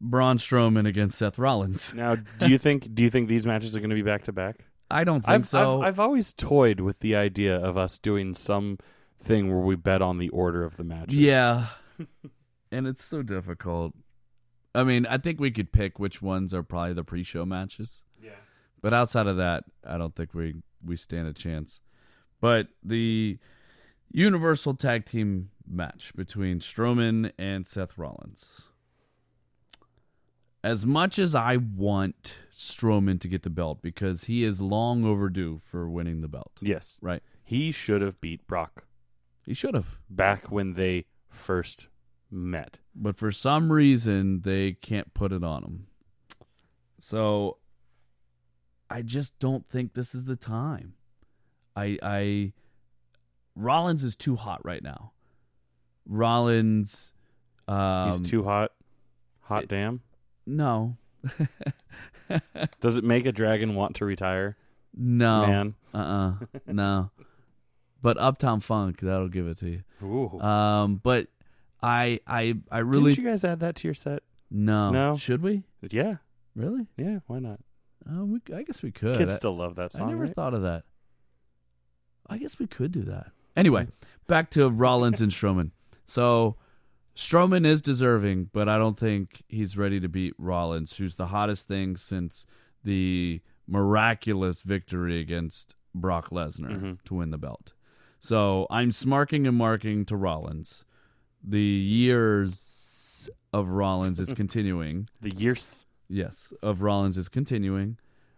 Braun Strowman against Seth Rollins. Now, do you think these matches are going to be back to back? I don't think so. I've always toyed with the idea of us doing some thing where we bet on the order of the matches. Yeah. And it's so difficult. I mean, I think we could pick which ones are probably the pre-show matches. Yeah. But outside of that, I don't think we stand a chance. But the Universal Tag Team match between Strowman and Seth Rollins. As much as I want Strowman to get the belt because he is long overdue for winning the belt. Yes. Right. He should have beat Brock. He should have. Back when they first met. But for some reason, they can't put it on him. So I just don't think this is the time. Rollins is too hot right now. Rollins... He's too hot. Hot damn. No. Does it make a dragon want to retire? No. Man. No. But Uptown Funk, that'll give it to you. Ooh. But I really... Didn't you guys add that to your set? No. No? Should we? Yeah. Really? Yeah, why not? I guess we could. Kids still love that song, I never right? thought of that. I guess we could do that. Anyway, back to Rollins and Strowman. So Strowman is deserving, but I don't think he's ready to beat Rollins, who's the hottest thing since the miraculous victory against Brock Lesnar to win the belt. So I'm smarking and marking to Rollins. The years of Rollins is continuing. The years. Yes, of Rollins is continuing.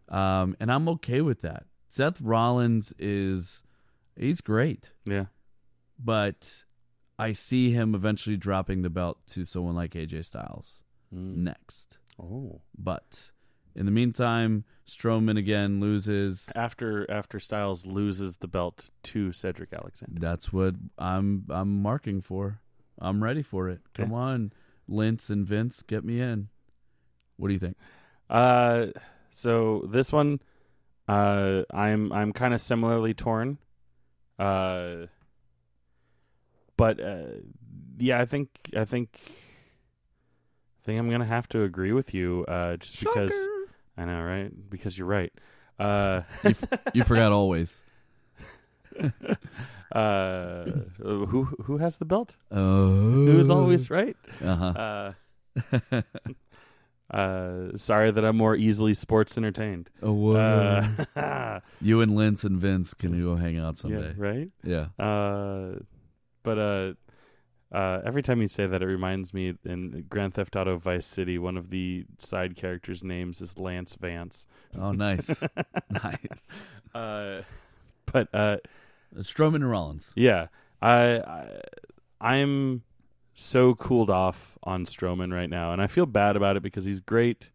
And I'm okay with that. Seth Rollins he's great. Yeah. But I see him eventually dropping the belt to someone like AJ Styles next. Oh. But in the meantime, Strowman again loses. After Styles loses the belt to Cedric Alexander. That's what I'm marking for. I'm ready for it. Come on, Lince and Vince, get me in. What do you think? So this one, I'm kind of similarly torn. But yeah, I think I'm gonna have to agree with you. Just because I know, right? Because you're right. You forgot always. Who has the belt? Oh, Who's always right? Uh-huh. Sorry that I'm more easily sports entertained. Oh, whoa. You and Lince and Vince can go hang out someday. Yeah, right? Yeah. Every time you say that, it reminds me in Grand Theft Auto Vice City, one of the side characters' names is Lance Vance. Oh, nice. Nice. But Strowman and Rollins. yeah, I'm so cooled off on Strowman right now, and I feel bad about it because he's great.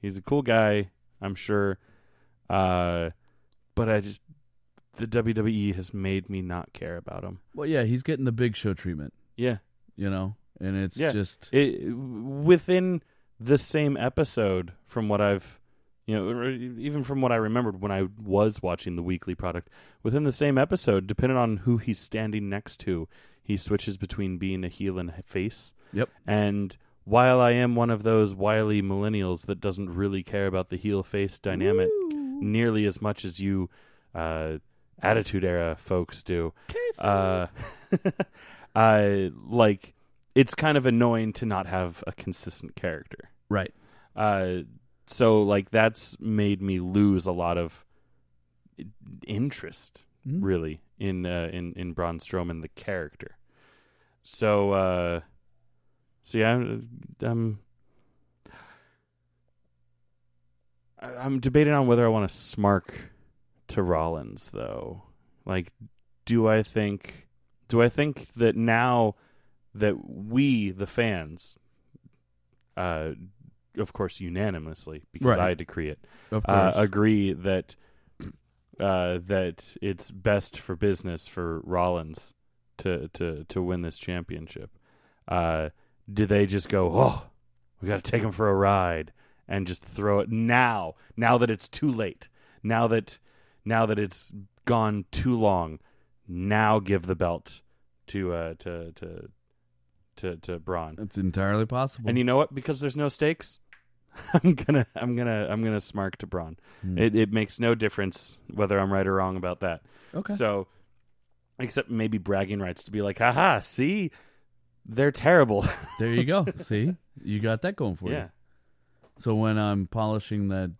He's a cool guy, I'm sure. But the WWE has made me not care about him. Well, yeah, he's getting the Big Show treatment. Yeah. And it's just within the same episode from what I've, even from what I remembered when I was watching the weekly product, within the same episode, depending on who he's standing next to, he switches between being a heel and a face. Yep. And while I am one of those wily millennials that doesn't really care about the heel-face dynamic nearly as much as you Attitude Era folks do, it's kind of annoying to not have a consistent character. right. So that's made me lose a lot of interest, really, in Braun Strowman, the character. So yeah, I'm debating on whether I want to smark to Rollins, though. Do I think that now that we, the fans, of course, unanimously, because Right. I decree it, Of course. agree that it's best for business for Rollins to win this championship? Do they just go, oh, we got to take him for a ride and just throw it now that it's too late, now that it's gone too long, now give the belt to Braun? It's entirely possible. And you know what? Because there's no stakes, I'm gonna smark to Braun. It makes no difference whether I'm right or wrong about that. Okay. So, except maybe bragging rights to be like, haha, see, they're terrible. There you go. See, you got that going for Yeah. you. So when I'm polishing that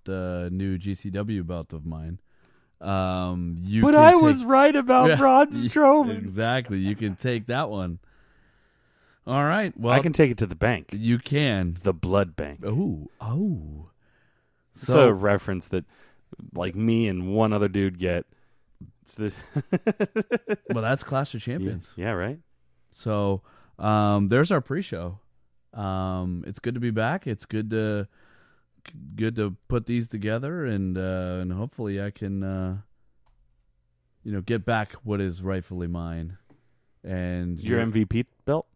new GCW belt of mine, you. But can I take- was right about Yeah. Braun Strowman. Exactly. You can take that one. All right. Well, I can take it to the bank, You can. the blood bank. Oh. It's a reference that, me and one other dude get. It's the Well, that's Clash of Champions. Yeah, right. So there's our pre-show. It's good to be back. It's good to put these together, and hopefully I can get back what is rightfully mine. And Your MVP belt,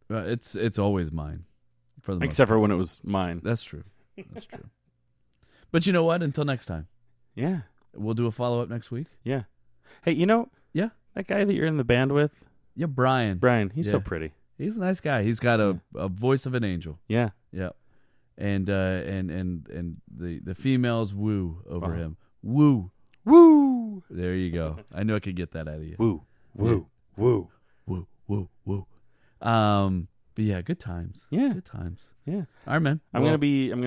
it's always mine for the most except for when it was mine. That's true. That's true. But you know what? Until next time, Yeah, we'll do a follow-up next week. yeah. Hey, Yeah. that guy that you're in the band with, Yeah, Brian. he's so Yeah. pretty. He's a nice guy. He's got a voice of an angel. Yeah. Yeah. And the females woo over Uh-huh. him. Woo. Woo, There you go. I knew I could get that out of you. woo, woo, woo. Woo, woo, woo. But yeah, good times. Yeah. Good times. Yeah. All right, man. I'm Well, gonna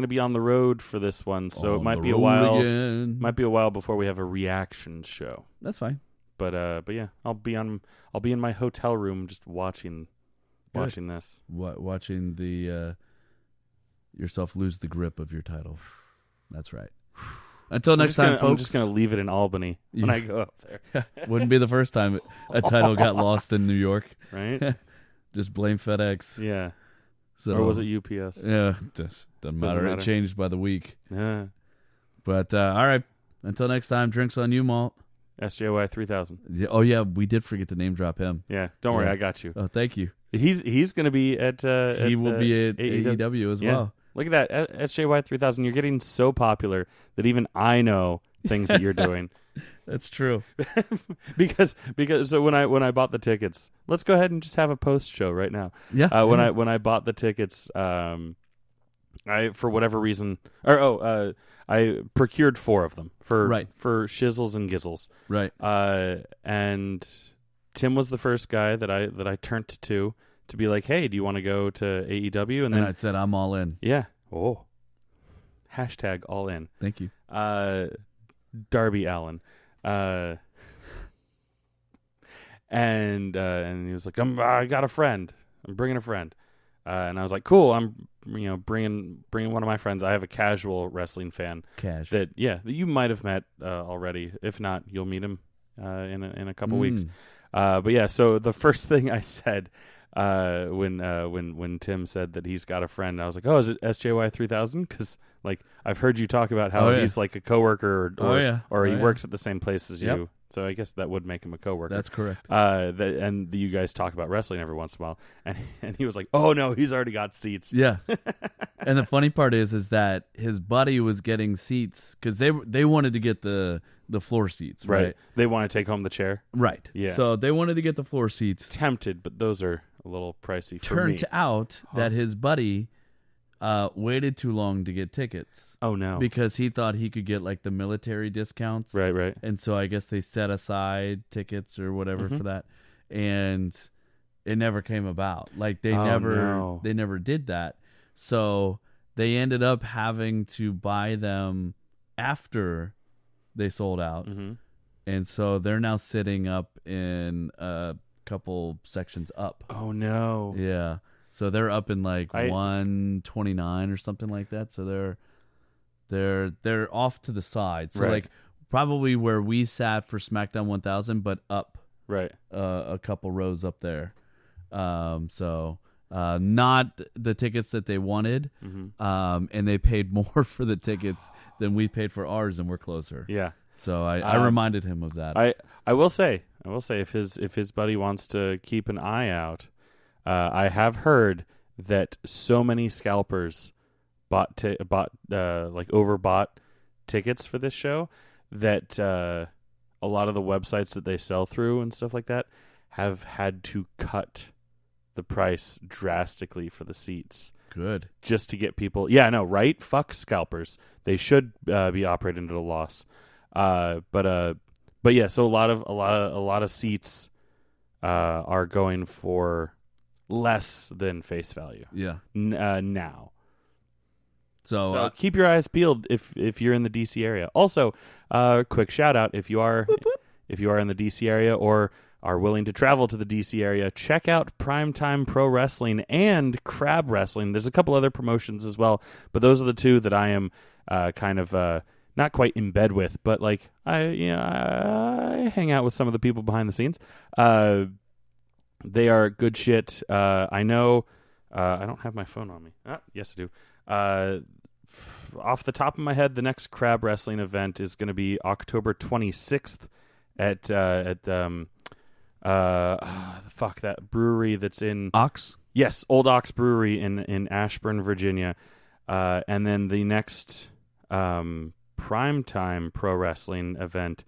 be on the road for this one, so it on might the be a road while. again. Might be a while before we have a reaction show. That's fine. But yeah, I'll be in my hotel room just watching this. Watching the yourself lose the grip of your title. That's right. Until next time, I'm folks. just gonna leave it in Albany when I go up there. Wouldn't be the first time a title got lost in New York. Right? Just blame FedEx. Yeah. So, Or was it UPS? Yeah, doesn't matter. It changed by the week. Yeah. But all right. Until next time, drinks on you, Malt. SJY 3000. Yeah, oh yeah, we did forget to name drop him. Yeah. Don't worry, Yeah. I got you. Oh, thank you. He's gonna be at. He will be at AEW as Yeah. well. Look at that, SJY 3000. You're getting so popular that even I know things that you're doing. That's true. because so when I bought the tickets, let's go ahead and just have a post show right now. Yeah. When I bought the tickets, I for whatever reason, I procured 4 of them for shizzles and gizzles. Right. And Tim was the first guy that I turned to be like, hey, do you want to go to AEW? And then I said, I'm all in. yeah, hashtag all in. Thank you. Darby Allen, and he was like, I got a friend. I'm bringing a friend. And I was like, cool. I'm bringing one of my friends. I have a casual wrestling fan that you might have met already. If not, you'll meet him in a couple weeks. But yeah, so the first thing I said when Tim said that he's got a friend, I was like, oh, is it SJY 3000? Because like I've heard you talk about how he's like a coworker or he works at the same place as you. So I guess that would make him a coworker. That's correct. And you guys talk about wrestling every once in a while, and he was like, "Oh no, he's already got seats." Yeah. And the funny part is that his buddy was getting seats because they wanted to get the floor seats, right? They want to take home the chair, right? Yeah. So they wanted to get the floor seats. Tempted, but those are a little pricey for me. Turned out that his buddy waited too long to get tickets. Oh no! Because he thought he could get like the military discounts, right. And so I guess they set aside tickets or whatever for that, and it never came about. Like they never did that. So they ended up having to buy them after they sold out, and so they're now sitting up in a couple sections up. Oh no! Yeah. So they're up in like 129 or something like that. So they're off to the side. So like probably where we sat for SmackDown 1000, but up a couple rows up there. So not the tickets that they wanted, and they paid more for the tickets than we paid for ours, and we're closer. Yeah. So I reminded him of that. I will say if his buddy wants to keep an eye out. I have heard that so many scalpers overbought tickets for this show that a lot of the websites that they sell through and stuff like that have had to cut the price drastically for the seats. Good. Just to get people. Yeah, no, right? Fuck scalpers. They should be operating at a loss. But yeah, so a lot of seats are going for less than face value. Yeah. Now. So keep your eyes peeled if you're in the DC area. Also, quick shout out if you are in the DC area or are willing to travel to the DC area, check out Primetime Pro Wrestling and Crab Wrestling. There's a couple other promotions as well, but those are the two that I am kind of not quite in bed with, but like I hang out with some of the people behind the scenes. They are good shit. I know. I don't have my phone on me. Yes, I do. Off the top of my head, the next Crab Wrestling event is going to be October 26th at that brewery that's in Ox. Yes, Old Ox Brewery in Ashburn, Virginia. And then the next Primetime Pro Wrestling event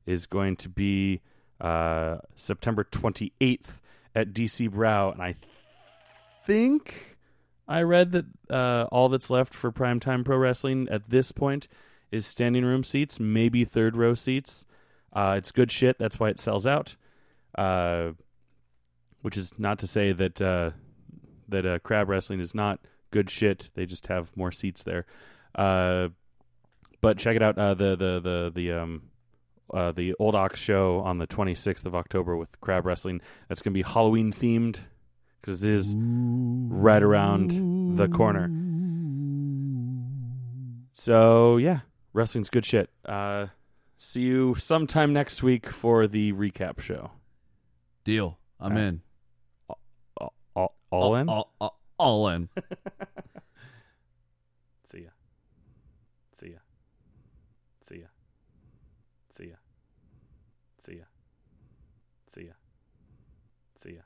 is going to be September 28th at DC Brow, and I think I read that all that's left for Primetime Pro Wrestling at this point is standing room seats, maybe third row seats. It's good shit. That's why it sells out. Which is not to say that Crab Wrestling is not good shit. They just have more seats there. But check it out. The Old Ox show on the 26th of October with Crab Wrestling. That's going to be Halloween themed because it is right around the corner. So yeah, wrestling's good shit. See you sometime next week for the recap show. Deal. I'm in. All in? All in. See ya. See ya. See ya. See ya. See ya. See ya. See ya.